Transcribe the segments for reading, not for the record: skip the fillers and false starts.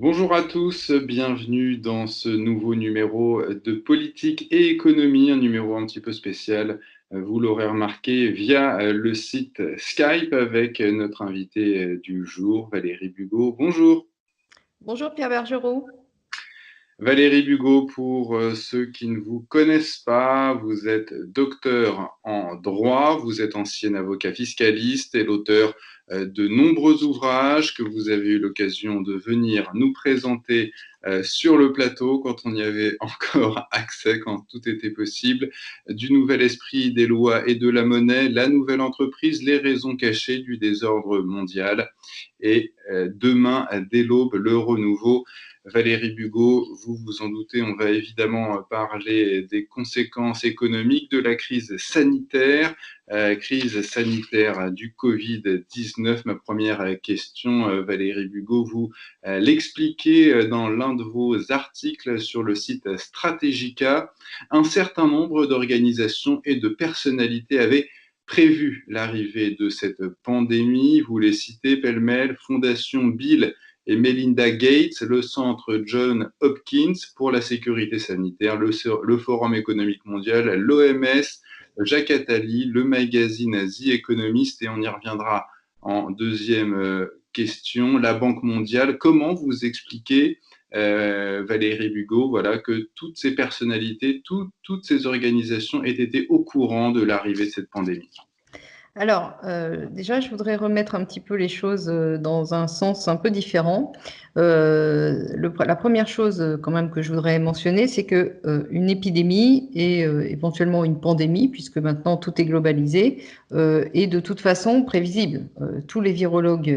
Bonjour à tous, bienvenue dans ce nouveau numéro de politique et économie, un numéro un petit peu spécial, vous l'aurez remarqué, via le site Skype avec notre invité du jour, Valérie Bugeaud. Bonjour. Bonjour Pierre Bergerot. Valérie Bugeaud, pour ceux qui ne vous connaissent pas, vous êtes docteur en droit, vous êtes ancien avocat fiscaliste et l'auteur de nombreux ouvrages que vous avez eu l'occasion de venir nous présenter sur le plateau quand on y avait encore accès, quand tout était possible, du nouvel esprit des lois et de la monnaie, la nouvelle entreprise, les raisons cachées du désordre mondial et demain, dès l'aube, le renouveau. Valérie Bugeaud, vous vous en doutez, on va évidemment parler des conséquences économiques de la crise sanitaire du Covid-19. Ma première question, Valérie Bugeaud, vous l'expliquez dans l'un de vos articles sur le site Stratégica. Un certain nombre d'organisations et de personnalités avaient prévu l'arrivée de cette pandémie. Vous les citez pêle-mêle, Fondation Bill et Melinda Gates, le Centre John Hopkins pour la sécurité sanitaire, le Forum économique mondial, l'OMS, Jacques Attali, le magazine The Economist, et on y reviendra en deuxième question, la Banque mondiale. Comment vous expliquez, Valérie Bugeaud, voilà, que toutes ces personnalités, toutes ces organisations aient été au courant de l'arrivée de cette pandémie? Alors, déjà, je voudrais remettre un petit peu les choses dans un sens un peu différent. La première chose quand même que je voudrais mentionner, c'est que une épidémie et éventuellement une pandémie, puisque maintenant tout est globalisé, est de toute façon prévisible. Tous les virologues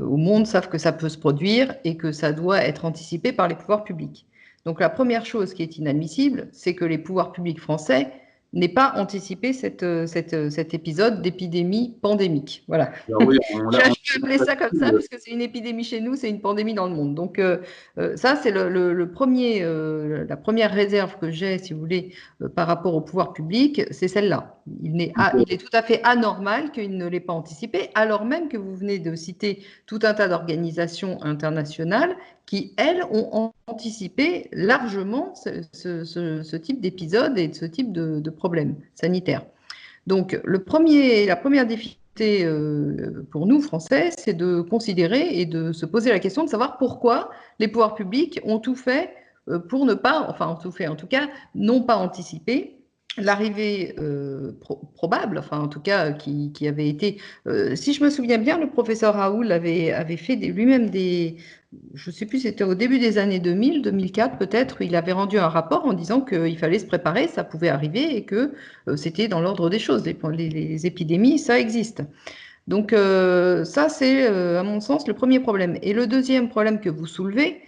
au monde savent que ça peut se produire et que ça doit être anticipé par les pouvoirs publics. Donc la première chose qui est inadmissible, c'est que les pouvoirs publics français n'ait pas anticipé cet épisode d'épidémie pandémique. Voilà. Alors oui, Je peux appeler ça comme ça, puisque c'est une épidémie chez nous, c'est une pandémie dans le monde. Donc ça, c'est la première réserve que j'ai, si vous voulez, par rapport au pouvoir public, c'est celle-là. Il est tout à fait anormal qu'il ne l'ait pas anticipé, alors même que vous venez de citer tout un tas d'organisations internationales qui, elles, ont anticipé largement ce type d'épisode et ce type de problème sanitaire. Donc, la première difficulté pour nous, Français, c'est de considérer et de se poser la question de savoir pourquoi les pouvoirs publics ont tout fait pour ne pas, enfin, ont tout fait en tout cas, n'ont pas anticipé l'arrivée probable, enfin en tout cas qui avait été, si je me souviens bien, le professeur Raoul avait fait lui-même je ne sais plus, c'était au début des années 2000, 2004 peut-être, il avait rendu un rapport en disant qu'il fallait se préparer, ça pouvait arriver et que c'était dans l'ordre des choses. Les épidémies, ça existe. Donc ça, c'est à mon sens le premier problème. Et le deuxième problème que vous soulevez,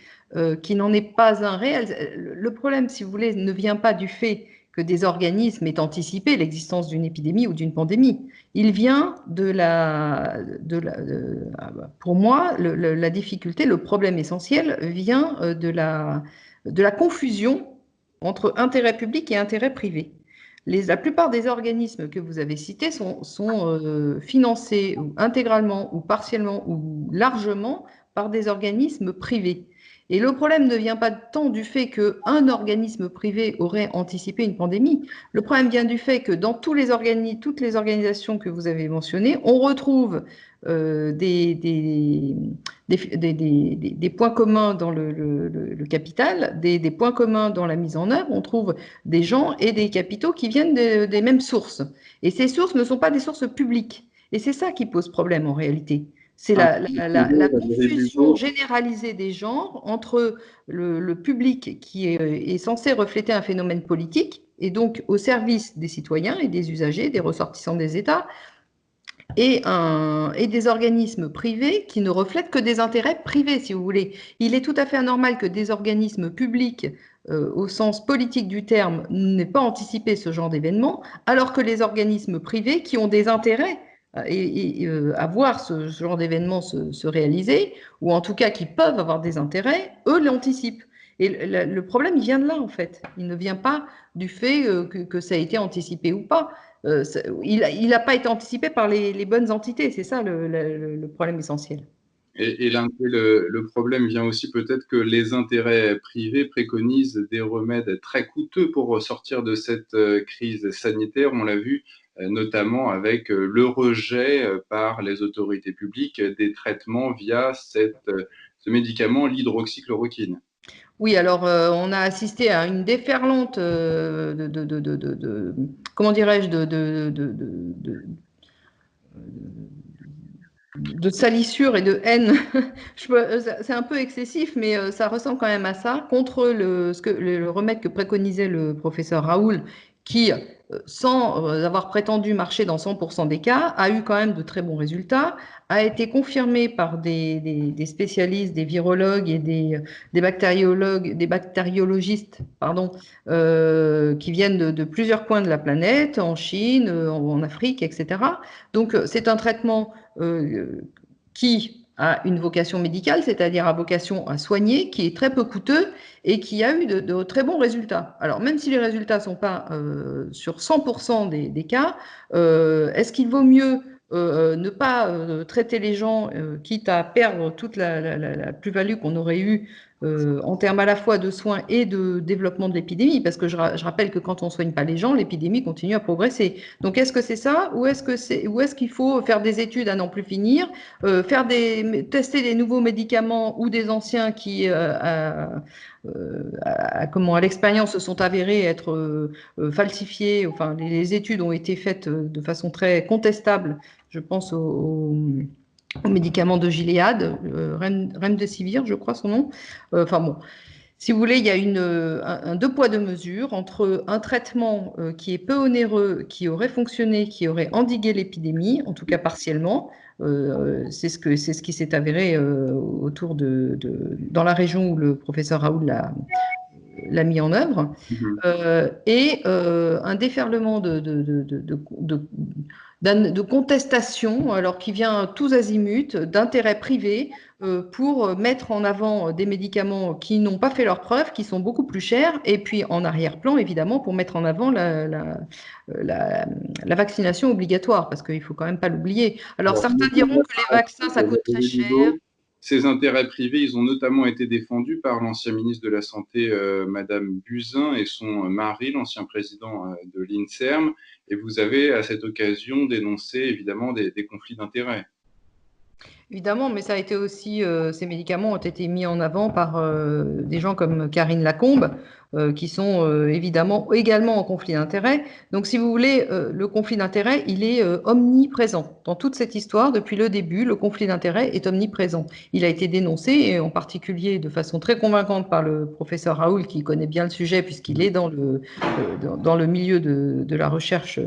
qui n'en est pas un réel, le problème, si vous voulez, ne vient pas du fait que des organismes aient anticipé l'existence d'une épidémie ou d'une pandémie. Il vient pour moi, la difficulté, le problème essentiel vient de la confusion entre intérêt public et intérêt privé. La plupart des organismes que vous avez cités sont financés ou intégralement ou partiellement ou largement par des organismes privés. Et le problème ne vient pas tant du fait qu'un organisme privé aurait anticipé une pandémie. Le problème vient du fait que dans toutes les organisations que vous avez mentionnées, on retrouve des points communs dans le capital, des points communs dans la mise en œuvre. On trouve des gens et des capitaux qui viennent des mêmes sources. Et ces sources ne sont pas des sources publiques. Et c'est ça qui pose problème en réalité. C'est la confusion généralisée des genres entre le public qui est censé refléter un phénomène politique et donc au service des citoyens et des usagers, des ressortissants des États, et des organismes privés qui ne reflètent que des intérêts privés, si vous voulez. Il est tout à fait anormal que des organismes publics, au sens politique du terme, n'aient pas anticipé ce genre d'événement, alors que les organismes privés qui ont des intérêts à voir ce genre d'événement se réaliser, ou en tout cas qui peuvent avoir des intérêts, eux l'anticipent. Et le problème, il vient de là, en fait. Il ne vient pas du fait que ça a été anticipé ou pas. Il n'a pas été anticipé par les bonnes entités. C'est ça le problème essentiel. Le problème vient aussi peut-être que les intérêts privés préconisent des remèdes très coûteux pour sortir de cette crise sanitaire. On l'a vu notamment avec le rejet par les autorités publiques des traitements via ce médicament, l'hydroxychloroquine. Oui, alors on a assisté à une déferlante comment dirais-je, de salissure et de haine. C'est un peu excessif, mais ça ressemble quand même à ça, contre le remède que préconisait le professeur Raoul, qui, sans avoir prétendu marcher dans 100% des cas, a eu quand même de très bons résultats, a été confirmé par des spécialistes, des virologues et des bactériologues, des bactériologistes, pardon, qui viennent de plusieurs coins de la planète, en Chine, en Afrique, etc. Donc, c'est un traitement qui a une vocation médicale, c'est-à-dire à vocation à soigner, qui est très peu coûteux et qui a eu de très bons résultats. Alors, même si les résultats ne sont pas sur 100% des cas, est-ce qu'il vaut mieux ne pas traiter les gens, quitte à perdre toute la plus-value qu'on aurait eue en termes à la fois de soins et de développement de l'épidémie, parce que je rappelle que quand on ne soigne pas les gens, l'épidémie continue à progresser. Donc est-ce que c'est ça ou est-ce qu'il faut faire des études à n'en plus finir, tester des nouveaux médicaments ou des anciens qui, à l'expérience, se sont avérés être falsifiés. Enfin, les études ont été faites de façon très contestable. Je pense aux médicaments de Gilead, Remdesivir, je crois son nom. Enfin bon, si vous voulez, il y a un deux poids deux mesures entre un traitement qui est peu onéreux, qui aurait fonctionné, qui aurait endigué l'épidémie, en tout cas partiellement. C'est ce qui s'est avéré dans la région où le professeur Raoul l'a mis en œuvre, et un déferlement de contestation, alors qui vient tous azimuts, d'intérêts privés pour mettre en avant des médicaments qui n'ont pas fait leurs preuves, qui sont beaucoup plus chers, et puis en arrière-plan, évidemment, pour mettre en avant la vaccination obligatoire, parce qu'il ne faut quand même pas l'oublier. Alors certains diront que les vaccins, ça coûte très cher. Ces intérêts privés, ils ont notamment été défendus par l'ancien ministre de la Santé, Madame Buzyn, et son mari, l'ancien président de l'INSERM. Et vous avez, à cette occasion, dénoncé évidemment des conflits d'intérêts. Évidemment, mais ça a été aussi, ces médicaments ont été mis en avant par des gens comme Karine Lacombe, qui sont évidemment également en conflit d'intérêts. Donc, si vous voulez, le conflit d'intérêts, il est omniprésent. Dans toute cette histoire, depuis le début, le conflit d'intérêts est omniprésent. Il a été dénoncé, et en particulier de façon très convaincante par le professeur Raoul, qui connaît bien le sujet, puisqu'il est dans le milieu de la recherche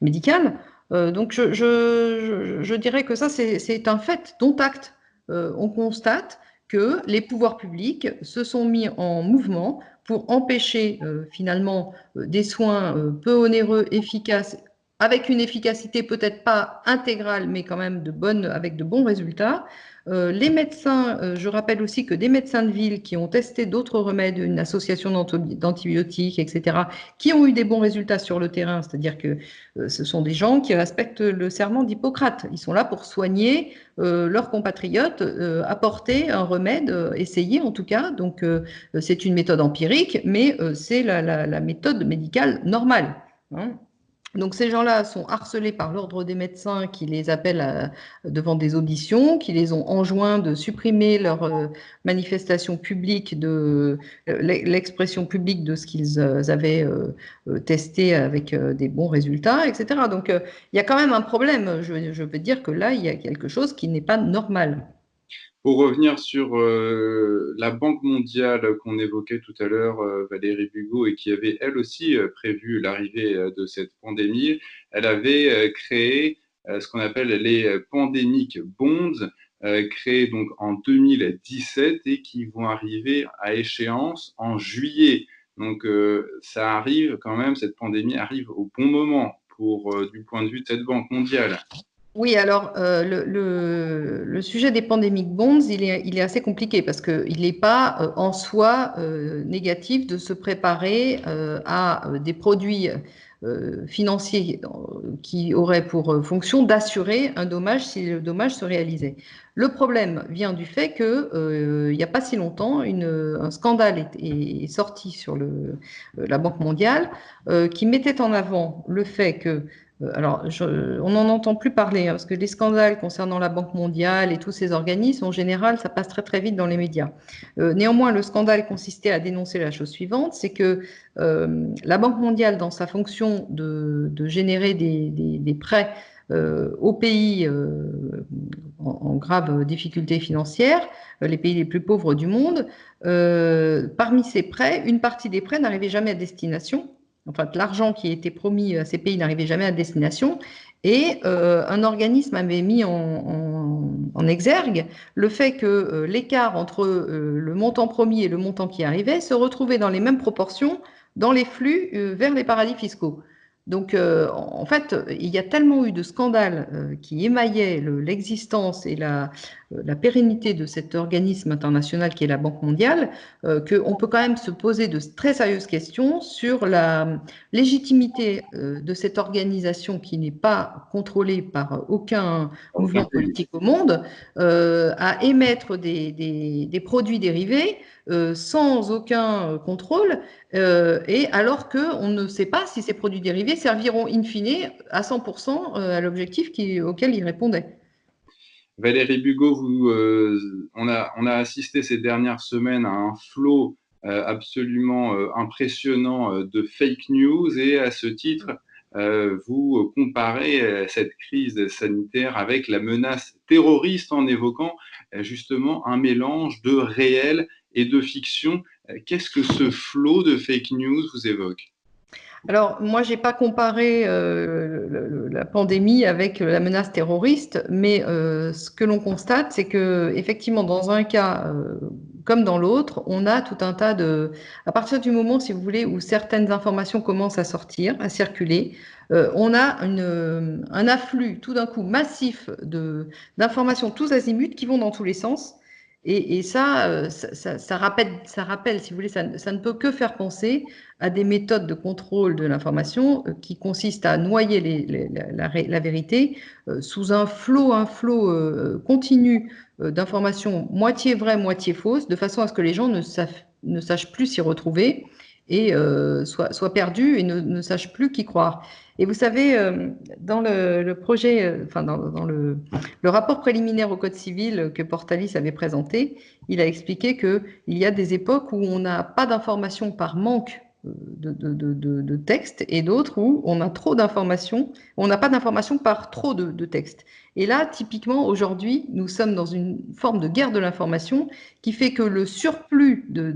médicale. Donc je dirais que ça, c'est un fait dont acte. On constate que les pouvoirs publics se sont mis en mouvement pour empêcher finalement des soins peu onéreux, efficaces, avec une efficacité peut-être pas intégrale, mais quand même avec de bons résultats. Les médecins, je rappelle aussi que des médecins de ville qui ont testé d'autres remèdes, une association d'antibiotiques, etc., qui ont eu des bons résultats sur le terrain, c'est-à-dire que ce sont des gens qui respectent le serment d'Hippocrate. Ils sont là pour soigner leurs compatriotes, apporter un remède, essayer en tout cas. Donc, c'est une méthode empirique, mais c'est la méthode médicale normale. Hein. Donc ces gens-là sont harcelés par l'ordre des médecins qui les appellent devant des auditions, qui les ont enjoints de supprimer leur manifestation publique, l'expression publique de ce qu'ils avaient testé avec des bons résultats, etc. Donc il y a quand même un problème. Je veux dire que là, il y a quelque chose qui n'est pas normal. Pour revenir sur la Banque mondiale qu'on évoquait tout à l'heure, Valérie Bugeaud, et qui avait elle aussi prévu l'arrivée de cette pandémie, elle avait créé ce qu'on appelle les pandemic bonds, créés donc en 2017 et qui vont arriver à échéance en juillet. Donc ça arrive quand même, cette pandémie arrive au bon moment du point de vue de cette Banque mondiale. Oui, alors le sujet des pandemic bonds, il est assez compliqué parce qu'il n'est pas en soi négatif de se préparer à des produits financier qui aurait pour fonction d'assurer un dommage si le dommage se réalisait. Le problème vient du fait que il n'y a pas si longtemps, un scandale est sorti sur la Banque mondiale qui mettait en avant le fait que alors, on n'en entend plus parler, hein, parce que les scandales concernant la Banque mondiale et tous ces organismes, en général, ça passe très très vite dans les médias. Néanmoins, le scandale consistait à dénoncer la chose suivante, c'est que la Banque mondiale, dans sa fonction de générer des prêts aux pays en grave difficulté financière, les pays les plus pauvres du monde, parmi ces prêts, une partie des prêts n'arrivait jamais à destination. En fait, l'argent qui était promis à ces pays n'arrivait jamais à destination. Et un organisme avait mis en exergue le fait que l'écart entre le montant promis et le montant qui arrivait se retrouvait dans les mêmes proportions dans les flux vers les paradis fiscaux. Donc, en fait, il y a tellement eu de scandales qui émaillaient l'existence et la pérennité de cet organisme international qui est la Banque mondiale, qu'on peut quand même se poser de très sérieuses questions sur la légitimité de cette organisation qui n'est pas contrôlée par aucun mouvement politique au monde à émettre des produits dérivés sans aucun contrôle et alors qu'on ne sait pas si ces produits dérivés serviront in fine à 100% à l'objectif auquel ils répondaient. Valérie Bugeaud, on a assisté ces dernières semaines à un flot absolument impressionnant de fake news et à ce titre, vous comparez cette crise sanitaire avec la menace terroriste en évoquant justement un mélange de réel et de fiction. Qu'est-ce que ce flot de fake news vous évoque ? Alors, moi, je n'ai pas comparé la pandémie avec la menace terroriste, mais ce que l'on constate, c'est que effectivement, dans un cas comme dans l'autre, on a tout un tas de... À partir du moment, si vous voulez, où certaines informations commencent à sortir, à circuler, on a un afflux tout d'un coup massif d'informations tous azimuts qui vont dans tous les sens. Et ça rappelle, si vous voulez, ça ne peut que faire penser à des méthodes de contrôle de l'information qui consistent à noyer la vérité sous un flot continu d'informations moitié vraies, moitié fausses, de façon à ce que les gens ne sachent plus s'y retrouver et soient perdus et ne sachent plus qui croire. Et vous savez, dans le projet, enfin dans le rapport préliminaire au Code civil que Portalis avait présenté, il a expliqué qu'il y a des époques où on n'a pas d'informations par manque de texte et d'autres où on a trop d'informations, on n'a pas d'informations par trop de textes. Et là, typiquement, aujourd'hui, nous sommes dans une forme de guerre de l'information qui fait que le surplus de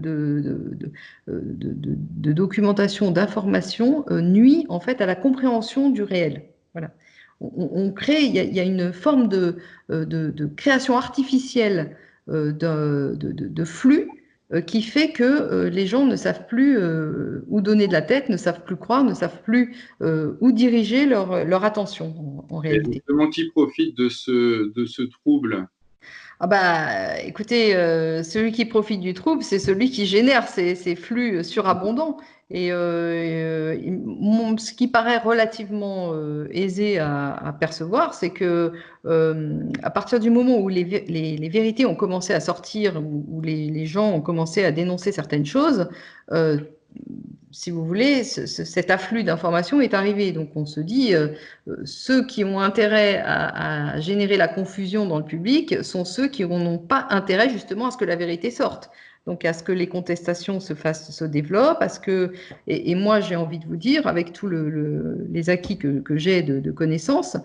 documentation, d'information nuit en fait à la compréhension du réel. Voilà. On crée, il y a une forme de création artificielle de flux qui fait que les gens ne savent plus où donner de la tête, ne savent plus croire, ne savent plus où diriger leur attention en réalité. Et justement, qui profite de ce trouble ? Ah bah, écoutez, celui qui profite du trouble, c'est celui qui génère ces flux surabondants. Et ce qui paraît relativement aisé à percevoir, c'est que à partir du moment où les vérités ont commencé à sortir, où les gens ont commencé à dénoncer certaines choses, si vous voulez, cet afflux d'informations est arrivé. Donc on se dit, ceux qui ont intérêt à générer la confusion dans le public sont ceux qui n'ont pas intérêt justement à ce que la vérité sorte. Donc à ce que les contestations se développent, et moi j'ai envie de vous dire, avec tous les acquis que j'ai de connaissances,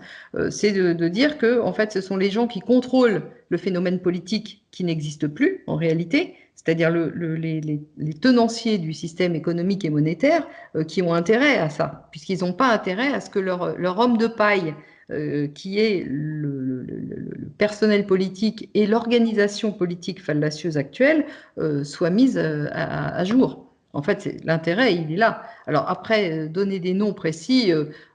c'est de dire que en fait ce sont les gens qui contrôlent le phénomène politique qui n'existe plus en réalité, c'est-à-dire les tenanciers du système économique et monétaire qui ont intérêt à ça, puisqu'ils n'ont pas intérêt à ce que leur homme de paille, qui est le personnel politique et l'organisation politique fallacieuse actuelle, soit mise à jour. En fait, l'intérêt, il est là. Alors après, donner des noms précis,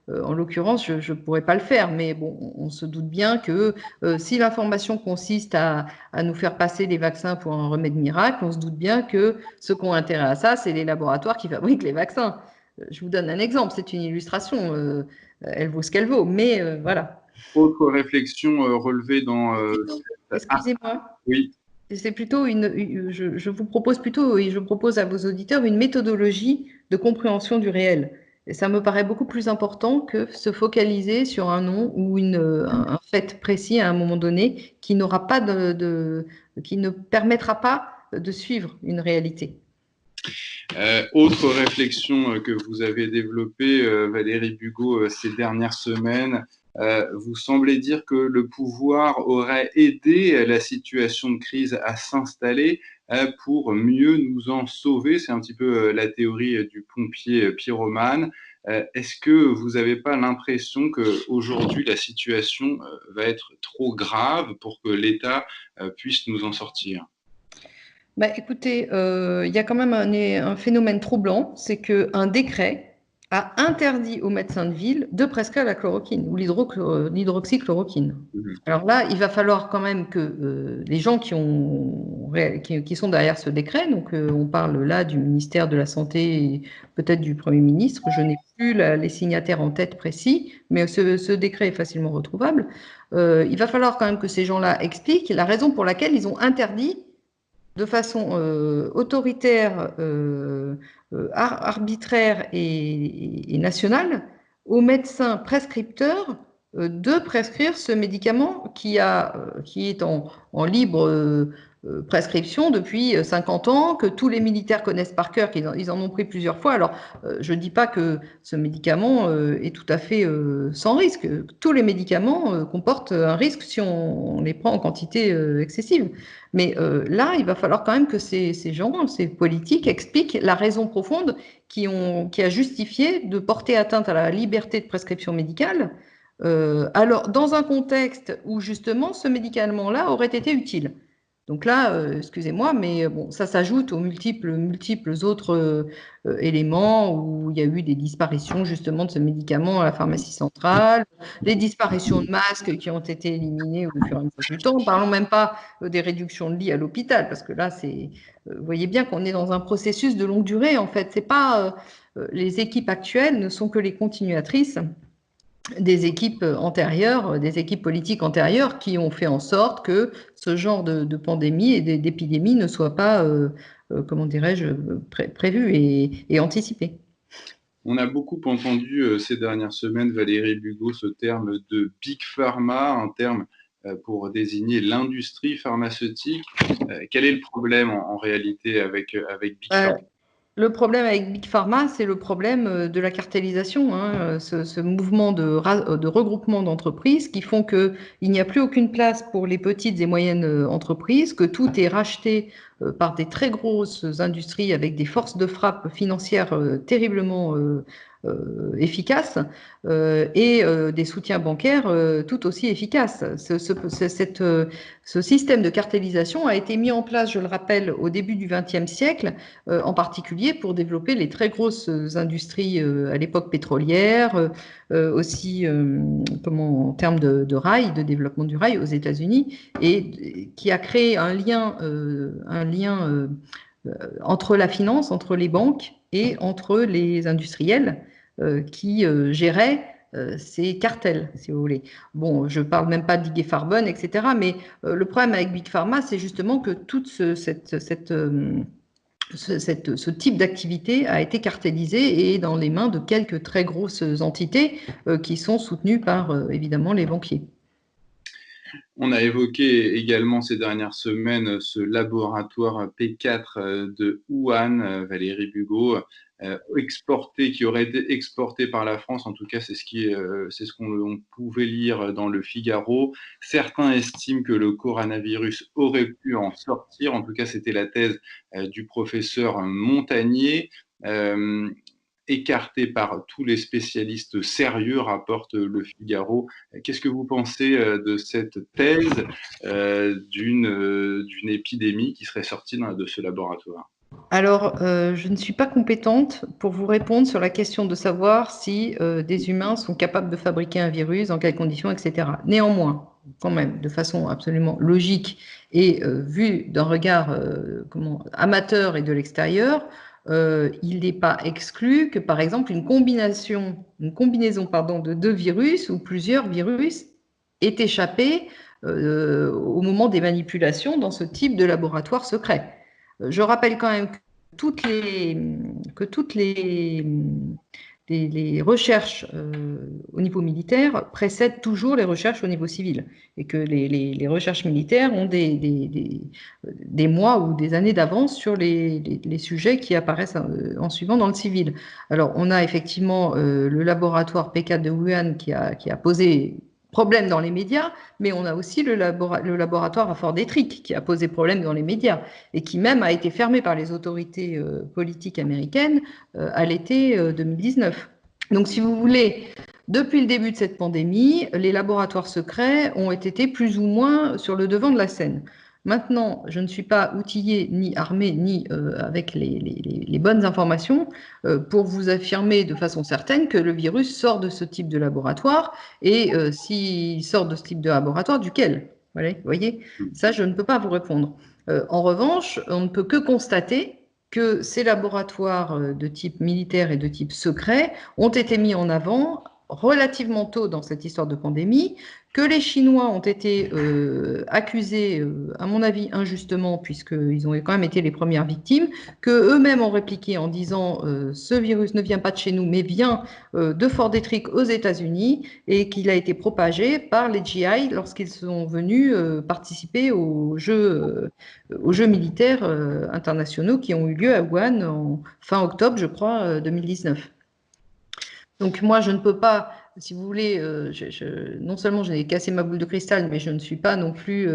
en l'occurrence, je ne pourrais pas le faire, mais bon, on se doute bien que si l'information consiste à nous faire passer les vaccins pour un remède miracle, on se doute bien que ceux qui ont intérêt à ça, c'est les laboratoires qui fabriquent les vaccins. je vous donne un exemple, c'est une illustration, elle vaut ce qu'elle vaut, mais voilà. Autre réflexion relevée dans Excusez-moi. oui. C'est plutôt je vous propose plutôt, et je propose à vos auditeurs une méthodologie de compréhension du réel. Et ça me paraît beaucoup plus important que se focaliser sur un nom ou un fait précis à un moment donné qui n'aura pas qui ne permettra pas de suivre une réalité. Autre réflexion que vous avez développée, Valérie Bugeaud, ces dernières semaines, vous semblez dire que le pouvoir aurait aidé la situation de crise à s'installer pour mieux nous en sauver. C'est un petit peu la théorie du pompier pyromane. Est-ce que vous n'avez pas l'impression qu'aujourd'hui la situation va être trop grave pour que l'État puisse nous en sortir? Bah, écoutez, il y a quand même un phénomène troublant, c'est qu'un décret a interdit aux médecins de ville de prescrire la chloroquine ou l'hydroxychloroquine. Alors là, il va falloir quand même que les gens qui sont derrière ce décret, donc on parle là du ministère de la Santé et peut-être du Premier ministre, je n'ai plus les signataires en tête précis, mais ce décret est facilement retrouvable. Il va falloir quand même que ces gens-là expliquent la raison pour laquelle ils ont interdit de façon autoritaire, arbitraire et nationale aux médecins prescripteurs de prescrire ce médicament qui est en libre prescription depuis 50 ans, que tous les militaires connaissent par cœur, qu'ils en ont pris plusieurs fois. Alors, je ne dis pas que ce médicament est tout à fait sans risque. Tous les médicaments comportent un risque si on les prend en quantité excessive. Mais là, il va falloir quand même que ces gens, ces politiques, expliquent la raison profonde qui a justifié de porter atteinte à la liberté de prescription médicale, alors dans un contexte où justement ce médicament-là aurait été utile. Donc là, excusez-moi, mais bon, ça s'ajoute aux multiples autres éléments où il y a eu des disparitions justement de ce médicament à la pharmacie centrale, des disparitions de masques qui ont été éliminés au fur et à mesure du temps. Parlons même pas des réductions de lits à l'hôpital, parce que là, vous voyez bien qu'on est dans un processus de longue durée. En fait, c'est pas les équipes actuelles ne sont que les continuatrices des équipes antérieures, des équipes politiques antérieures qui ont fait en sorte que ce genre de pandémie et d'épidémie ne soit pas, comment dirais-je, prévu et anticipé. On a beaucoup entendu ces dernières semaines, Valérie Bugeaud, ce terme de Big Pharma, un terme pour désigner l'industrie pharmaceutique. Quel est le problème en réalité avec Big Pharma? Le problème avec Big Pharma, c'est le problème de la cartellisation, hein, ce mouvement de regroupement d'entreprises qui font qu'il n'y a plus aucune place pour les petites et moyennes entreprises, que tout est racheté par des très grosses industries avec des forces de frappe financières terriblement efficaces et des soutiens bancaires tout aussi efficaces. Ce système de cartellisation a été mis en place, je le rappelle, au début du XXe siècle, en particulier pour développer les très grosses industries à l'époque pétrolière, aussi en termes de rail, de développement du rail aux États-Unis, et qui a créé un lien entre la finance, entre les banques et entre les industriels qui géraient ces cartels, si vous voulez. Bon, je ne parle même pas d'Ig Farben, etc. Mais le problème avec Big Pharma, c'est justement que toute ce type d'activité a été cartellisé et est dans les mains de quelques très grosses entités qui sont soutenues par, évidemment, les banquiers. On a évoqué également ces dernières semaines ce laboratoire P4 de Wuhan, Valérie Bugeaud, qui aurait été exporté par la France. En tout cas, c'est ce qu'on pouvait lire dans le Figaro. Certains estiment que le coronavirus aurait pu en sortir. En tout cas, c'était la thèse du professeur Montagnier. Écarté par tous les spécialistes sérieux, rapporte le Figaro. Qu'est-ce que vous pensez de cette thèse d'une épidémie qui serait sortie de ce laboratoire? Alors, je ne suis pas compétente pour vous répondre sur la question de savoir si des humains sont capables de fabriquer un virus, dans quelles conditions, etc. Néanmoins, quand même, de façon absolument logique et vu d'un regard amateur et de l'extérieur, il n'est pas exclu que, par exemple, une combinaison de deux virus ou plusieurs virus ait échappé au moment des manipulations dans ce type de laboratoire secret. Je rappelle quand même que toutes les recherches au niveau militaire précèdent toujours les recherches au niveau civil et que les recherches militaires ont des mois ou des années d'avance sur les sujets qui apparaissent en suivant dans le civil. Alors, on a effectivement le laboratoire P4 de Wuhan qui a posé problème dans les médias, mais on a aussi le laboratoire à Fort Detrick qui a posé problème dans les médias et qui même a été fermé par les autorités politiques américaines à l'été 2019. Donc, si vous voulez, depuis le début de cette pandémie, les laboratoires secrets ont été plus ou moins sur le devant de la scène. Maintenant, je ne suis pas outillée, ni armée, ni avec les bonnes informations pour vous affirmer de façon certaine que le virus sort de ce type de laboratoire et s'il sort de ce type de laboratoire, duquel? Vous voyez, ça, je ne peux pas vous répondre. En revanche, on ne peut que constater que ces laboratoires de type militaire et de type secret ont été mis en avant relativement tôt dans cette histoire de pandémie, que les Chinois ont été accusés, à mon avis injustement, puisqu'ils ont quand même été les premières victimes, qu'eux-mêmes ont répliqué en disant ce virus ne vient pas de chez nous, mais vient de Fort Detrick aux États-Unis, et qu'il a été propagé par les GI lorsqu'ils sont venus participer aux Jeux militaires internationaux qui ont eu lieu à Wuhan en fin octobre, je crois, 2019. Donc moi, je ne peux pas, si vous voulez, non seulement j'ai cassé ma boule de cristal, mais je ne suis pas non plus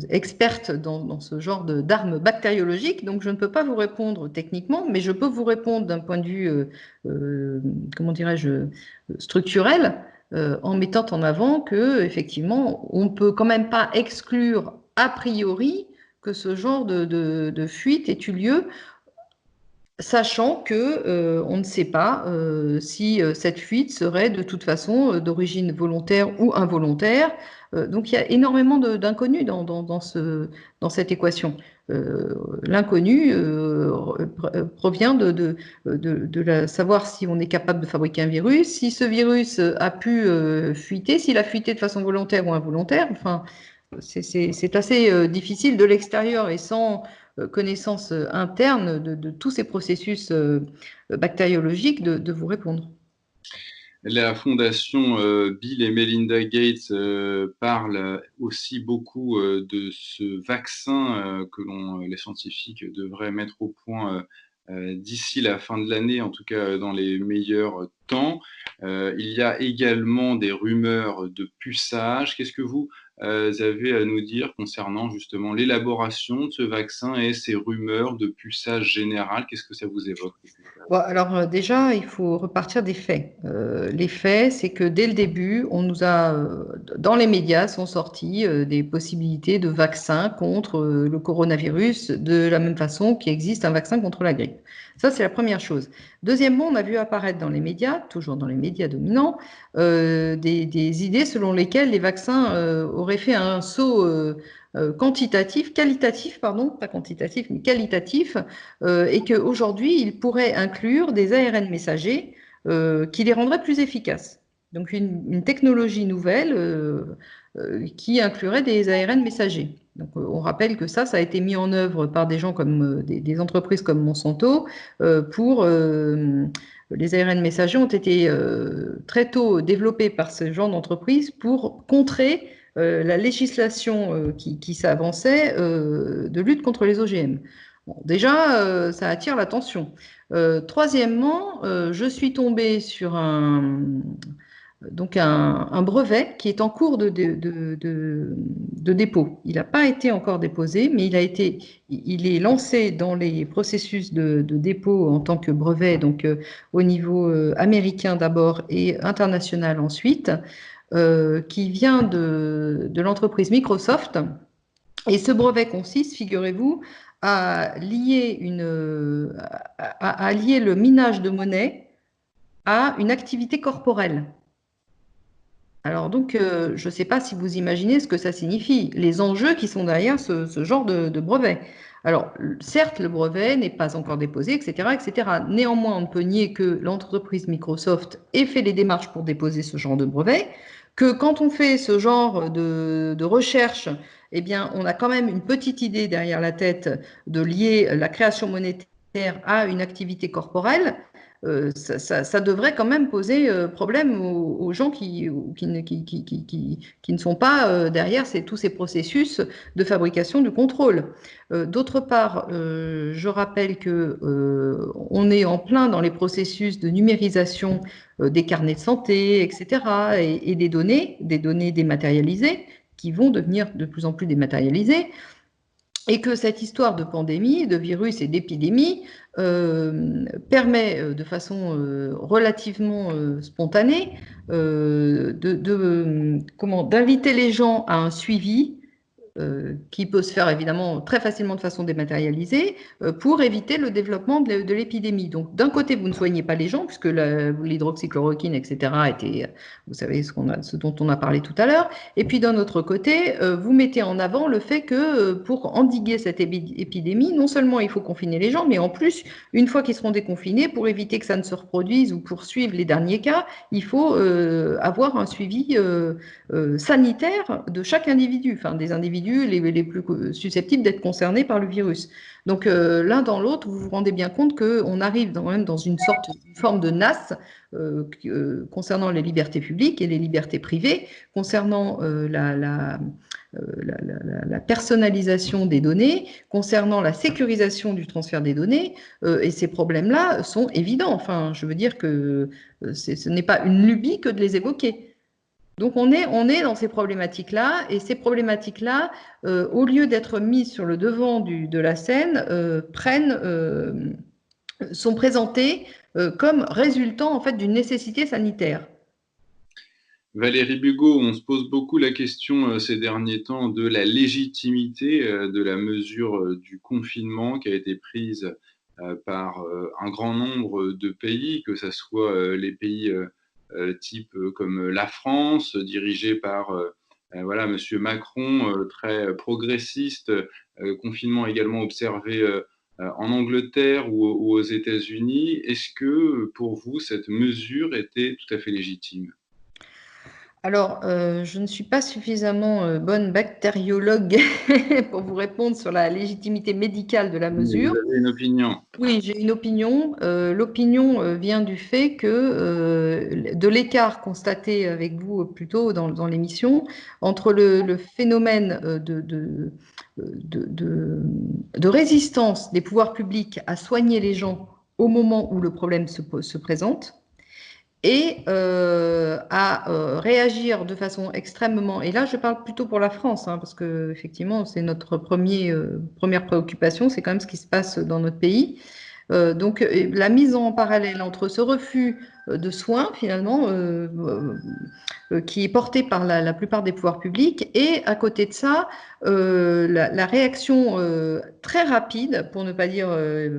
experte dans ce genre d'armes bactériologiques, donc je ne peux pas vous répondre techniquement, mais je peux vous répondre d'un point de vue, comment dirais-je, structurel, en mettant en avant que, effectivement, on ne peut quand même pas exclure a priori que ce genre de fuite ait eu lieu, sachant que on ne sait pas si cette fuite serait de toute façon d'origine volontaire ou involontaire. Donc il y a énormément d'inconnus dans cette équation. L'inconnu provient de savoir si on est capable de fabriquer un virus, si ce virus a pu fuiter, s'il a fuité de façon volontaire ou involontaire. Enfin, c'est assez difficile de l'extérieur et sans connaissance interne de tous ces processus bactériologiques de vous répondre. La fondation Bill et Melinda Gates parle aussi beaucoup de ce vaccin que les scientifiques devraient mettre au point d'ici la fin de l'année, en tout cas dans les meilleurs temps. Il y a également des rumeurs de puçage. Qu'est-ce que vous avez à nous dire concernant justement l'élaboration de ce vaccin et ces rumeurs de puçage général? Qu'est-ce que ça vous évoque? Bon, alors déjà, il faut repartir des faits. Les faits, c'est que dès le début, on nous a, dans les médias, sont sorties des possibilités de vaccins contre le coronavirus, de la même façon qu'il existe un vaccin contre la grippe. Ça, c'est la première chose. Deuxièmement, on a vu apparaître dans les médias, toujours dans les médias dominants, des idées selon lesquelles les vaccins auraient fait un saut qualitatif, pardon, pas quantitatif, mais qualitatif, et qu'aujourd'hui, il pourrait inclure des ARN messagers qui les rendraient plus efficaces. Donc une technologie nouvelle qui inclurait des ARN messagers. Donc, on rappelle que ça a été mis en œuvre par des gens comme des entreprises comme Monsanto pour les ARN messagers ont été très tôt développés par ce genre d'entreprise pour contrer la législation qui s'avançait de lutte contre les OGM. Bon, déjà, ça attire l'attention. Troisièmement, je suis tombée sur un brevet qui est en cours de dépôt. Il n'a pas été encore déposé, mais il est lancé dans les processus de dépôt en tant que brevet, donc au niveau américain d'abord et international ensuite, qui vient de l'entreprise Microsoft. Et ce brevet consiste, figurez-vous, à lier le minage de monnaie à une activité corporelle. Alors donc, je ne sais pas si vous imaginez ce que ça signifie, les enjeux qui sont derrière ce genre de brevet. Alors, certes, le brevet n'est pas encore déposé, etc., etc. Néanmoins, on ne peut nier que l'entreprise Microsoft ait fait les démarches pour déposer ce genre de brevet, que quand on fait ce genre de recherche, eh bien, on a quand même une petite idée derrière la tête de lier la création monétaire à une activité corporelle. Ça devrait quand même poser problème aux gens qui ne sont pas derrière tous ces processus de fabrication du contrôle. D'autre part, je rappelle que on est en plein dans les processus de numérisation des carnets de santé, etc., et des données dématérialisées qui vont devenir de plus en plus dématérialisées, et que cette histoire de pandémie, de virus et d'épidémie permet de façon relativement spontanée d'inviter les gens à un suivi qui peut se faire évidemment très facilement de façon dématérialisée pour éviter le développement de l'épidémie. Donc d'un côté, vous ne soignez pas les gens puisque l'hydroxychloroquine, etc., était, vous savez, ce dont on a parlé tout à l'heure. Et puis d'un autre côté, vous mettez en avant le fait que pour endiguer cette épidémie, non seulement il faut confiner les gens, mais en plus, une fois qu'ils seront déconfinés, pour éviter que ça ne se reproduise ou pour suivre les derniers cas, il faut avoir un suivi sanitaire de chaque individu, enfin des individus les plus susceptibles d'être concernés par le virus. Donc l'un dans l'autre, vous vous rendez bien compte qu'on arrive même dans une forme de nasse concernant les libertés publiques et les libertés privées, concernant la personnalisation des données, concernant la sécurisation du transfert des données, et ces problèmes-là sont évidents. Enfin, je veux dire que ce n'est pas une lubie que de les évoquer. Donc on est dans ces problématiques-là, et ces problématiques-là, au lieu d'être mises sur le devant de la scène, sont présentées comme résultant en fait d'une nécessité sanitaire. Valérie Bugeaud, on se pose beaucoup la question ces derniers temps de la légitimité de la mesure du confinement qui a été prise par un grand nombre de pays, que ce soit les pays type comme la France, dirigée par voilà, Monsieur Macron, très progressiste, confinement également observé en Angleterre ou aux États-Unis. Est-ce que pour vous, cette mesure était tout à fait légitime? Alors, je ne suis pas suffisamment bonne bactériologue pour vous répondre sur la légitimité médicale de la Mais vous mesure. avez une opinion. Oui, j'ai une opinion. L'opinion vient du fait que de l'écart constaté avec vous plus tôt dans l'émission entre le phénomène de résistance des pouvoirs publics à soigner les gens au moment où le problème se présente et à réagir de façon extrêmement, et là je parle plutôt pour la France, hein, parce que effectivement c'est notre première préoccupation, c'est quand même ce qui se passe dans notre pays. Donc la mise en parallèle entre ce refus de soins finalement qui est porté par la plupart des pouvoirs publics et à côté de ça la réaction très rapide, pour ne pas dire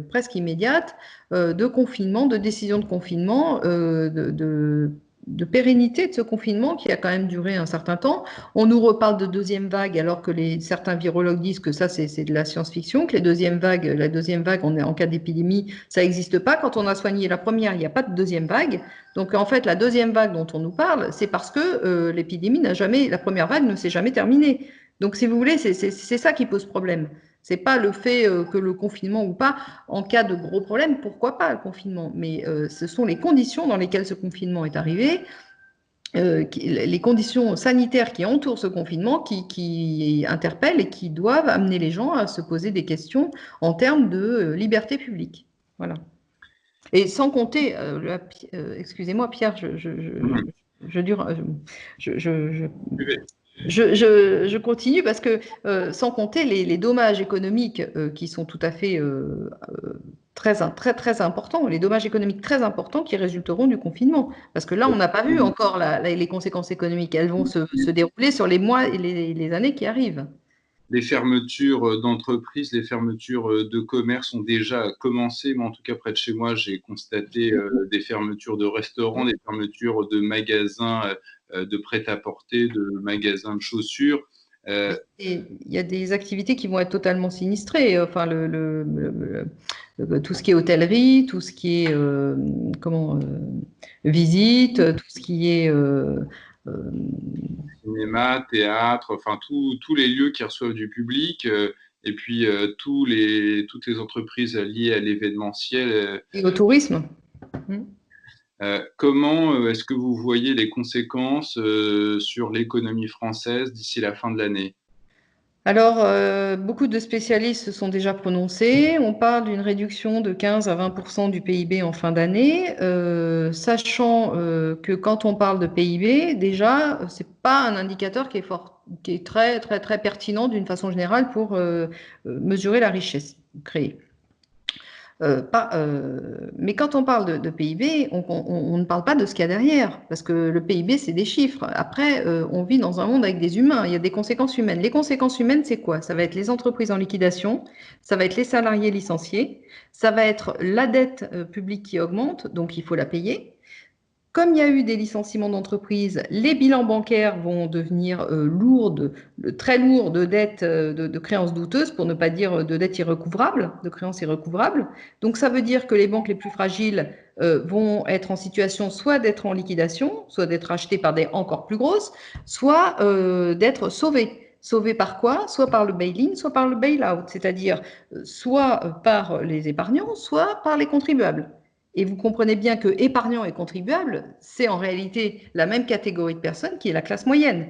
presque immédiate, de confinement, de décision de confinement, de pérennité de ce confinement qui a quand même duré un certain temps. On nous reparle de deuxième vague alors que certains virologues disent que ça c'est de la science-fiction, que la deuxième vague on est en cas d'épidémie, ça n'existe pas. Quand on a soigné la première, il n'y a pas de deuxième vague. Donc en fait la deuxième vague dont on nous parle, c'est parce que la première vague ne s'est jamais terminée. Donc si vous voulez, c'est ça qui pose problème. C'est pas le fait que le confinement ou pas, en cas de gros problèmes, pourquoi pas le confinement? Mais ce sont les conditions dans lesquelles ce confinement est arrivé, les conditions sanitaires qui entourent ce confinement qui interpellent et qui doivent amener les gens à se poser des questions en termes de liberté publique. Voilà. Et sans compter, excusez-moi Pierre, je, dure, je continue parce que sans compter les dommages économiques qui sont tout à fait très importants, les dommages économiques très importants qui résulteront du confinement. Parce que là, on n'a pas vu encore les conséquences économiques. Elles vont se dérouler sur les mois et les années qui arrivent. Les fermetures d'entreprises, les fermetures de commerces ont déjà commencé. Moi, en tout cas, près de chez moi, j'ai constaté des fermetures de restaurants, des fermetures de magasins de prêt-à-porter, de magasins de chaussures. Et il y a des activités qui vont être totalement sinistrées. Enfin, tout ce qui est hôtellerie, tout ce qui est visite, tout ce qui est euh, Cinéma, théâtre, enfin tous les lieux qui reçoivent du public, et puis toutes les entreprises liées à l'événementiel. et au tourisme. Mm. Comment est-ce que vous voyez les conséquences sur l'économie française d'ici la fin de l'année? Alors, beaucoup de spécialistes se sont déjà prononcés. On parle d'une réduction de 15 à 20% du PIB en fin d'année, sachant que quand on parle de PIB, déjà, c'est pas un indicateur qui est très, très, très pertinent d'une façon générale pour mesurer la richesse créée. Mais quand on parle de PIB, on ne parle pas de ce qu'il y a derrière, parce que le PIB, c'est des chiffres. Après, on vit dans un monde avec des humains, il y a des conséquences humaines. Les conséquences humaines, c'est quoi? Ça va être les entreprises en liquidation, ça va être les salariés licenciés, ça va être la dette publique qui augmente, donc il faut la payer. Comme il y a eu des licenciements d'entreprises, les bilans bancaires vont devenir très lourds de dettes, de créances douteuses, pour ne pas dire de dettes irrécouvrables, de créances irrécouvrables. Donc ça veut dire que les banques les plus fragiles vont être en situation soit d'être en liquidation, soit d'être achetées par des encore plus grosses, soit d'être sauvées. Sauvées par quoi? Soit par le bail-in, soit par le bail-out, c'est-à-dire soit par les épargnants, soit par les contribuables. Et vous comprenez bien que épargnants et contribuables, c'est en réalité la même catégorie de personnes qui est la classe moyenne.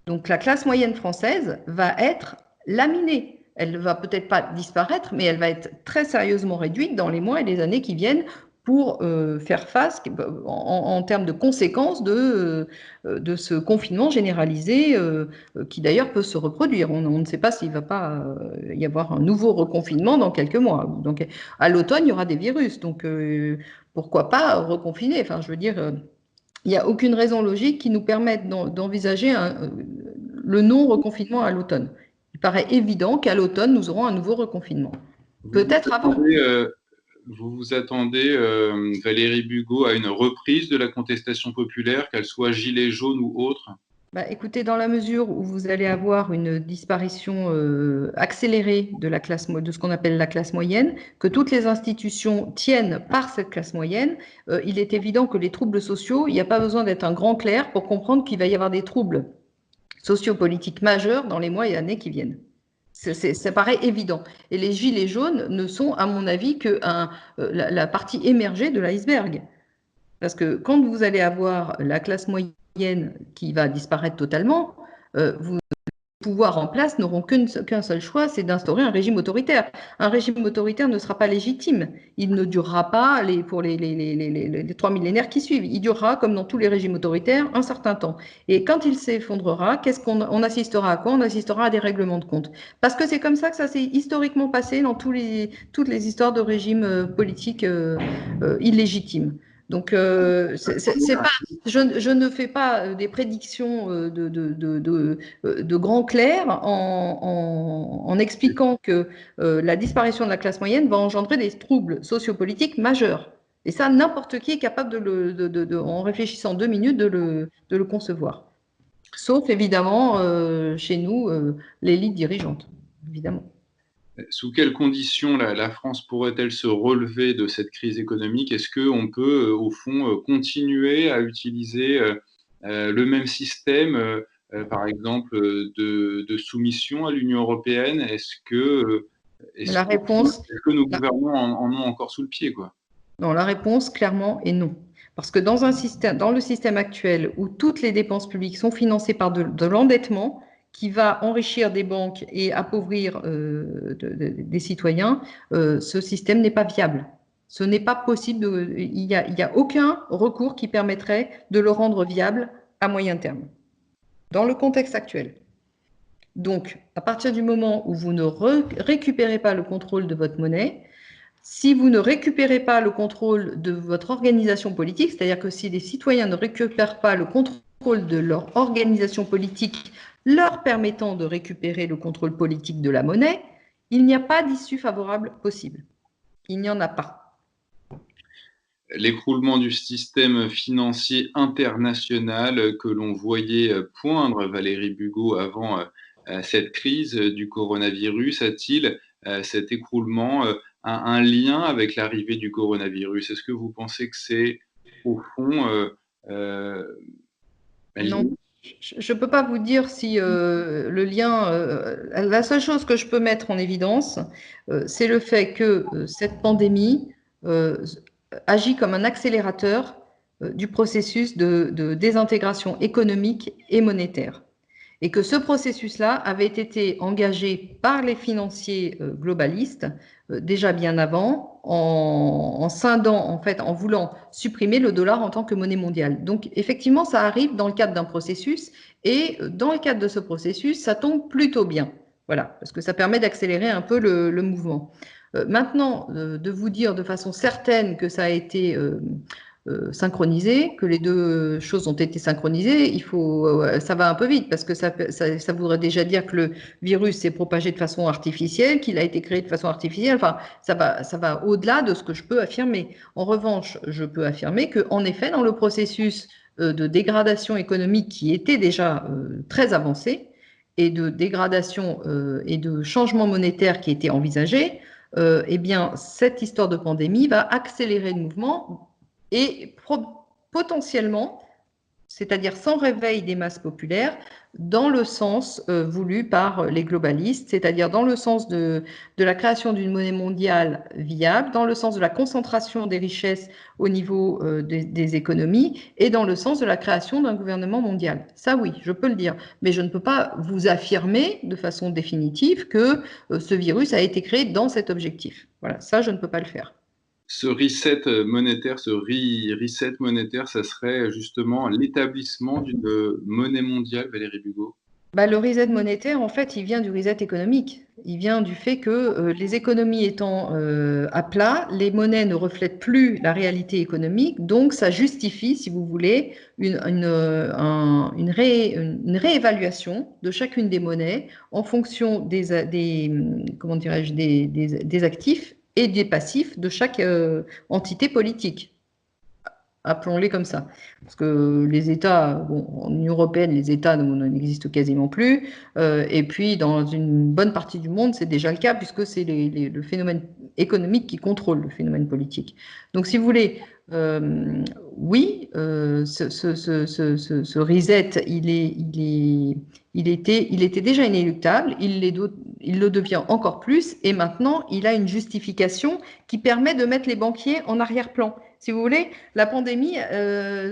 Donc la classe moyenne française va être laminée. Elle ne va peut-être pas disparaître, mais elle va être très sérieusement réduite dans les mois et les années qui viennent pour faire face en termes de conséquences de ce confinement généralisé qui d'ailleurs peut se reproduire. On ne sait pas s'il ne va pas y avoir un nouveau reconfinement dans quelques mois. Donc à l'automne, il y aura des virus. Donc pourquoi pas reconfiner? Enfin, je veux dire, il n'y a aucune raison logique qui nous permette d'envisager le non-reconfinement à l'automne. Il paraît évident qu'à l'automne, nous aurons un nouveau reconfinement. Vous vous Peut-être avant. attendez, Valérie Bugeaud, à une reprise de la contestation populaire, qu'elle soit gilet jaune ou autre? Bah, écoutez, dans la mesure où vous allez avoir une disparition accélérée de ce qu'on appelle la classe moyenne, que toutes les institutions tiennent par cette classe moyenne, il est évident que les troubles sociaux, il n'y a pas besoin d'être un grand clerc pour comprendre qu'il va y avoir des troubles sociopolitiques majeurs dans les mois et années qui viennent. Ça paraît évident. Et les gilets jaunes ne sont, à mon avis, que la partie émergée de l'iceberg. Parce que quand vous allez avoir la classe moyenne qui va disparaître totalement, les pouvoirs en place n'auront qu'un seul choix, c'est d'instaurer un régime autoritaire. Un régime autoritaire ne sera pas légitime. Il ne durera pas pour les 3 millénaires qui suivent. Il durera, comme dans tous les régimes autoritaires, un certain temps. Et quand il s'effondrera, on assistera à quoi? On assistera à des règlements de compte. Parce que c'est comme ça que ça s'est historiquement passé dans toutes les histoires de régimes politiques illégitimes. Donc, je ne fais pas des prédictions de grands clercs en expliquant que la disparition de la classe moyenne va engendrer des troubles sociopolitiques majeurs. Et ça, n'importe qui est capable, en réfléchissant 2 minutes, de le concevoir. Sauf évidemment chez nous, l'élite dirigeante, évidemment. Sous quelles conditions la France pourrait-elle se relever de cette crise économique? Est-ce qu'on peut, au fond, continuer à utiliser le même système, par exemple, de soumission à l'Union européenne? La réponse, Est-ce que nos la, gouvernements en ont encore sous le pied, quoi? non, la réponse, clairement, est non. Parce que dans le système actuel où toutes les dépenses publiques sont financées par de l'endettement qui va enrichir des banques et appauvrir des citoyens, ce système n'est pas viable. Ce n'est pas possible. Il n'y a aucun recours qui permettrait de le rendre viable à moyen terme, dans le contexte actuel. Donc, à partir du moment où vous ne récupérez pas le contrôle de votre monnaie, si vous ne récupérez pas le contrôle de votre organisation politique, c'est-à-dire que si les citoyens ne récupèrent pas le contrôle de leur organisation politique leur permettant de récupérer le contrôle politique de la monnaie, il n'y a pas d'issue favorable possible. Il n'y en a pas. L'écroulement du système financier international que l'on voyait poindre, Valérie Bugeaud, avant cette crise du coronavirus a-t-il, cet écroulement, un lien avec l'arrivée du coronavirus? Est-ce que vous pensez que c'est, au fond, Non, lié? je ne peux pas vous dire si le lien. La seule chose que je peux mettre en évidence, c'est le fait que cette pandémie euh, agit comme un accélérateur du processus de désintégration économique et monétaire. Et que ce processus-là avait été engagé par les financiers globalistes déjà bien avant, en scindant, en fait, en voulant supprimer le dollar en tant que monnaie mondiale. Donc, effectivement, ça arrive dans le cadre d'un processus, et dans le cadre de ce processus, ça tombe plutôt bien. Voilà, parce que ça permet d'accélérer un peu le mouvement. Maintenant, de vous dire de façon certaine que ça a été synchronisé, que les deux choses ont été synchronisées, ça va un peu vite parce que ça voudrait déjà dire que le virus s'est propagé de façon artificielle, qu'il a été créé de façon artificielle. Enfin, ça va au-delà de ce que je peux affirmer. En revanche, je peux affirmer que, en effet, dans le processus de dégradation économique qui était déjà très avancé et de dégradation et de changement monétaire qui était envisagé, eh bien, cette histoire de pandémie va accélérer le mouvement et potentiellement, c'est-à-dire sans réveil des masses populaires, dans le sens voulu par les globalistes, c'est-à-dire dans le sens de la création d'une monnaie mondiale viable, dans le sens de la concentration des richesses au niveau des économies et dans le sens de la création d'un gouvernement mondial. Ça, oui, je peux le dire, mais je ne peux pas vous affirmer de façon définitive que ce virus a été créé dans cet objectif. Voilà, ça, je ne peux pas le faire. Ce reset monétaire, reset monétaire, ça serait justement l'établissement d'une monnaie mondiale, Valérie Bugeaud? Bah, le reset monétaire, en fait, il vient du reset économique. Il vient du fait que les économies étant à plat, les monnaies ne reflètent plus la réalité économique, donc ça justifie, si vous voulez, une réévaluation de chacune des monnaies en fonction comment dirais-je, des actifs et des passifs de chaque entité politique. Appelons-les comme ça. Parce que les États, bon, en Union européenne, les États n'existent quasiment plus. Et puis, dans une bonne partie du monde, c'est déjà le cas, puisque c'est le phénomène économique qui contrôle le phénomène politique. Donc, si vous voulez, oui, ce reset, il était déjà inéluctable, il le devient encore plus, et maintenant, il a une justification qui permet de mettre les banquiers en arrière-plan. Si vous voulez, la pandémie,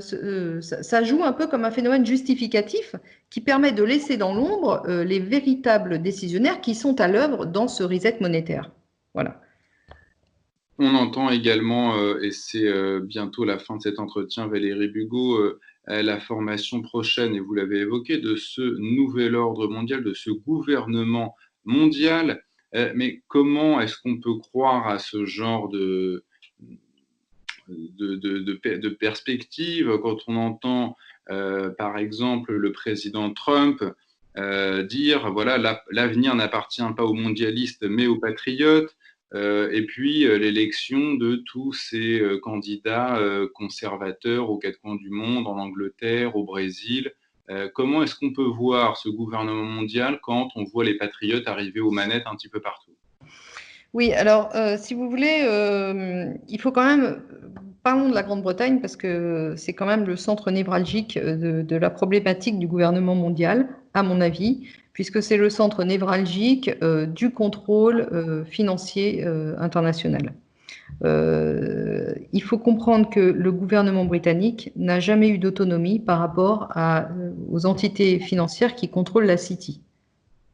ça joue un peu comme un phénomène justificatif qui permet de laisser dans l'ombre les véritables décisionnaires qui sont à l'œuvre dans ce reset monétaire. Voilà. On entend également, et c'est bientôt la fin de cet entretien, Valérie Bugeaud, la formation prochaine, et vous l'avez évoqué, de ce nouvel ordre mondial, de ce gouvernement mondial. Mais comment est-ce qu'on peut croire à ce genre de perspective quand on entend, par exemple, le président Trump dire, voilà, l'avenir n'appartient pas aux mondialistes, mais aux patriotes. Et puis l'élection de tous ces candidats conservateurs aux quatre coins du monde, en Angleterre, au Brésil. Comment est-ce qu'on peut voir ce gouvernement mondial quand on voit les patriotes arriver aux manettes un petit peu partout? Oui, alors, si vous voulez, il faut quand même, parlons de la Grande-Bretagne parce que c'est quand même le centre névralgique de la problématique du gouvernement mondial, à mon avis, puisque c'est le centre névralgique du contrôle financier international. Il faut comprendre que le gouvernement britannique n'a jamais eu d'autonomie par rapport aux entités financières qui contrôlent la City.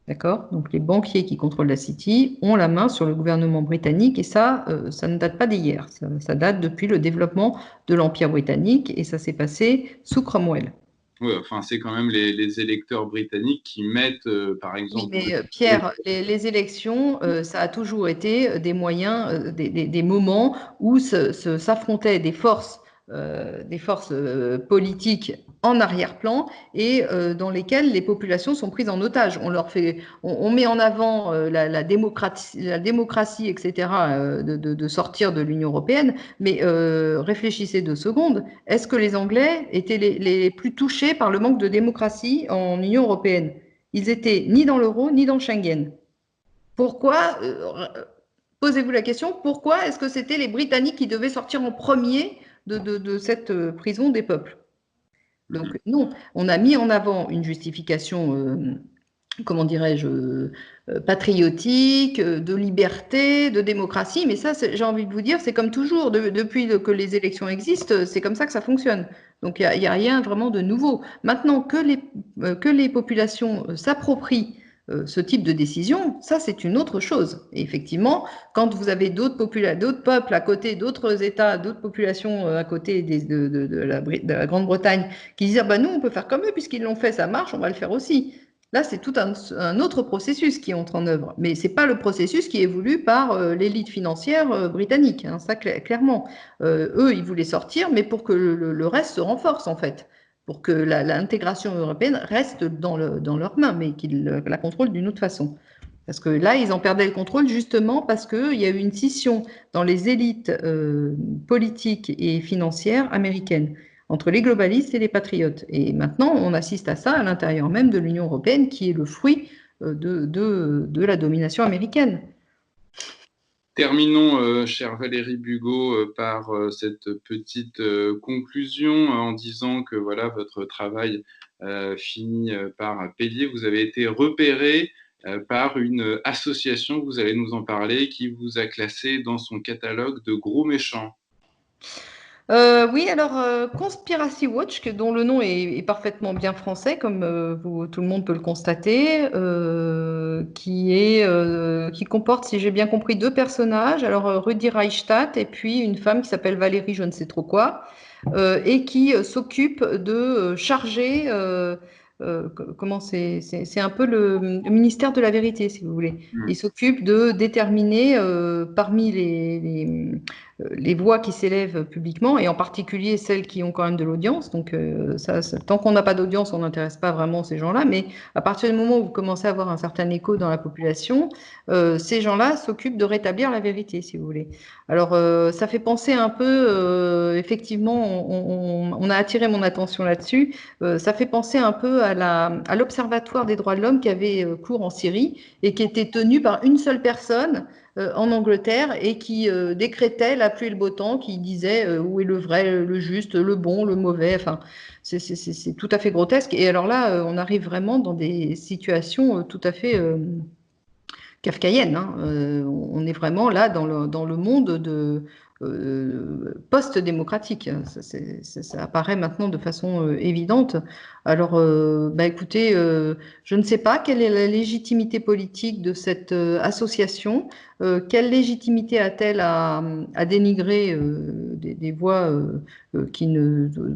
D'accord? Donc les banquiers qui contrôlent la City ont la main sur le gouvernement britannique et ça ne date pas d'hier. Ça date depuis le développement de l'Empire britannique et ça s'est passé sous Cromwell. Oui, enfin, c'est quand même les électeurs britanniques qui mettent, par Oui, exemple, mais Pierre, les élections, ça a toujours été des moyens, des moments où s'affrontaient des forces politiques en arrière-plan et dans lesquelles les populations sont prises en otage. On met en avant la démocratie, etc., de sortir de l'Union européenne, mais réfléchissez 2 secondes. Est-ce que les Anglais étaient les plus touchés par le manque de démocratie en Union européenne? Ils étaient ni dans l'euro, ni dans Schengen. Pourquoi posez-vous la question, pourquoi est-ce que c'était les Britanniques qui devaient sortir en premier de cette prison des peuples? Donc non, on a mis en avant une justification, comment dirais-je, patriotique, de liberté, de démocratie, mais ça, j'ai envie de vous dire, c'est comme toujours, depuis que les élections existent, c'est comme ça que ça fonctionne. Donc il n'y a, rien vraiment de nouveau. Maintenant que les populations s'approprient ce type de décision, ça c'est une autre chose. Et effectivement, quand vous avez d'autres peuples à côté, d'autres États, d'autres populations à côté de la Grande-Bretagne qui disent ah ben nous on peut faire comme eux puisqu'ils l'ont fait, ça marche, on va le faire aussi. Là, c'est tout un autre processus qui entre en œuvre. Mais ce n'est pas le processus qui est voulu par l'élite financière britannique, hein, ça clairement. Eux, ils voulaient sortir, mais pour que le reste se renforce, en fait. Pour que l'intégration européenne reste dans leurs mains, mais qu'ils la contrôlent d'une autre façon. Parce que là, ils en perdaient le contrôle justement parce qu'il y a eu une scission dans les élites politiques et financières américaines entre les globalistes et les patriotes. Et maintenant, on assiste à ça à l'intérieur même de l'Union européenne, qui est le fruit de la domination américaine. Terminons, chère Valérie Bugeaud, par cette petite conclusion en disant que voilà, votre travail finit par payer. Vous avez été repéré par une association, vous allez nous en parler, qui vous a classé dans son catalogue de gros méchants. Oui, alors Conspiracy Watch, dont le nom est parfaitement bien français, comme tout le monde peut le constater, qui comporte, si j'ai bien compris, deux personnages. Alors Rudi Reichstadt et puis une femme qui s'appelle Valérie, je ne sais trop quoi, et qui s'occupe de charger. Comment c'est un peu le ministère de la vérité, si vous voulez. Il s'occupe de déterminer parmi les voix qui s'élèvent publiquement, et en particulier celles qui ont quand même de l'audience. Donc, tant qu'on n'a pas d'audience, on n'intéresse pas vraiment ces gens-là. Mais à partir du moment où vous commencez à avoir un certain écho dans la population, ces gens-là s'occupent de rétablir la vérité, si vous voulez. Alors, ça fait penser un peu, effectivement, on a attiré mon attention là-dessus, ça fait penser un peu à l'Observatoire des droits de l'homme qui avait cours en Syrie et qui était tenu par une seule personne en Angleterre et qui décrétait la pluie et le beau temps, qui disait où est le vrai, le juste, le bon, le mauvais. Enfin, c'est tout à fait grotesque. Et alors là, on arrive vraiment dans des situations tout à fait kafkaïennes, hein. On est vraiment là dans le monde post-démocratique. Ça apparaît maintenant de façon évidente. Alors, bah, écoutez, je ne sais pas quelle est la légitimité politique de cette association. Quelle légitimité a-t-elle à dénigrer des voix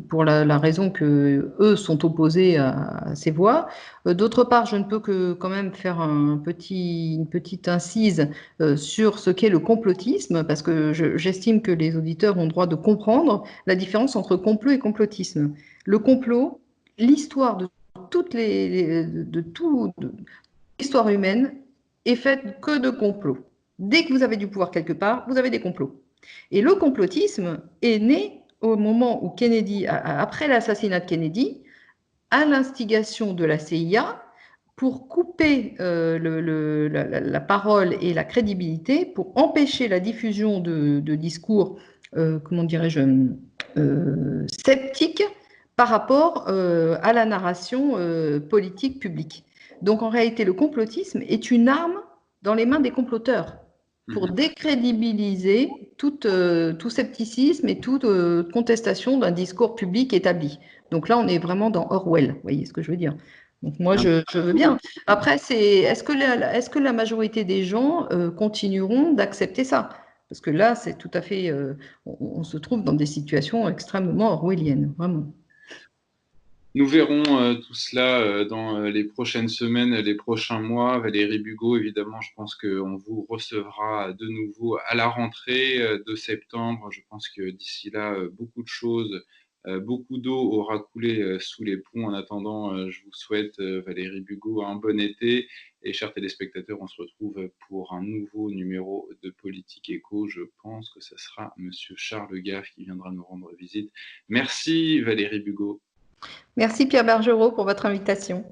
pour la raison que eux sont opposés à ces voix? D'autre part, je ne peux que quand même faire une petite incise sur ce qu'est le complotisme, parce que j'estime que les auditeurs ont le droit de comprendre la différence entre complot et complotisme. Le complot, l'histoire de toute l'histoire humaine est faite que de complots. Dès que vous avez du pouvoir quelque part, vous avez des complots. Et le complotisme est né au moment où Kennedy, après l'assassinat de Kennedy, à l'instigation de la CIA, pour couper la parole et la crédibilité, pour empêcher la diffusion de discours, comment dirais-je, sceptiques par rapport à la narration politique publique. Donc en réalité, le complotisme est une arme dans les mains des comploteurs pour décrédibiliser tout scepticisme et toute contestation d'un discours public établi. Donc là, on est vraiment dans Orwell, vous voyez ce que je veux dire. Donc moi, je veux bien. Après, est-ce que la majorité des gens continueront d'accepter ça? Parce que là, c'est tout à fait, on se trouve dans des situations extrêmement orwelliennes, vraiment. Nous verrons tout cela dans les prochaines semaines, les prochains mois. Valérie Bugeaud, évidemment, je pense qu'on vous recevra de nouveau à la rentrée de septembre. Je pense que d'ici là, beaucoup de choses, beaucoup d'eau aura coulé sous les ponts. En attendant, je vous souhaite, Valérie Bugeaud, un bon été. Et chers téléspectateurs, on se retrouve pour un nouveau numéro de Politique Éco. Je pense que ce sera Monsieur Charles Gaff qui viendra nous rendre visite. Merci, Valérie Bugeaud. Merci Pierre Bergerot pour votre invitation.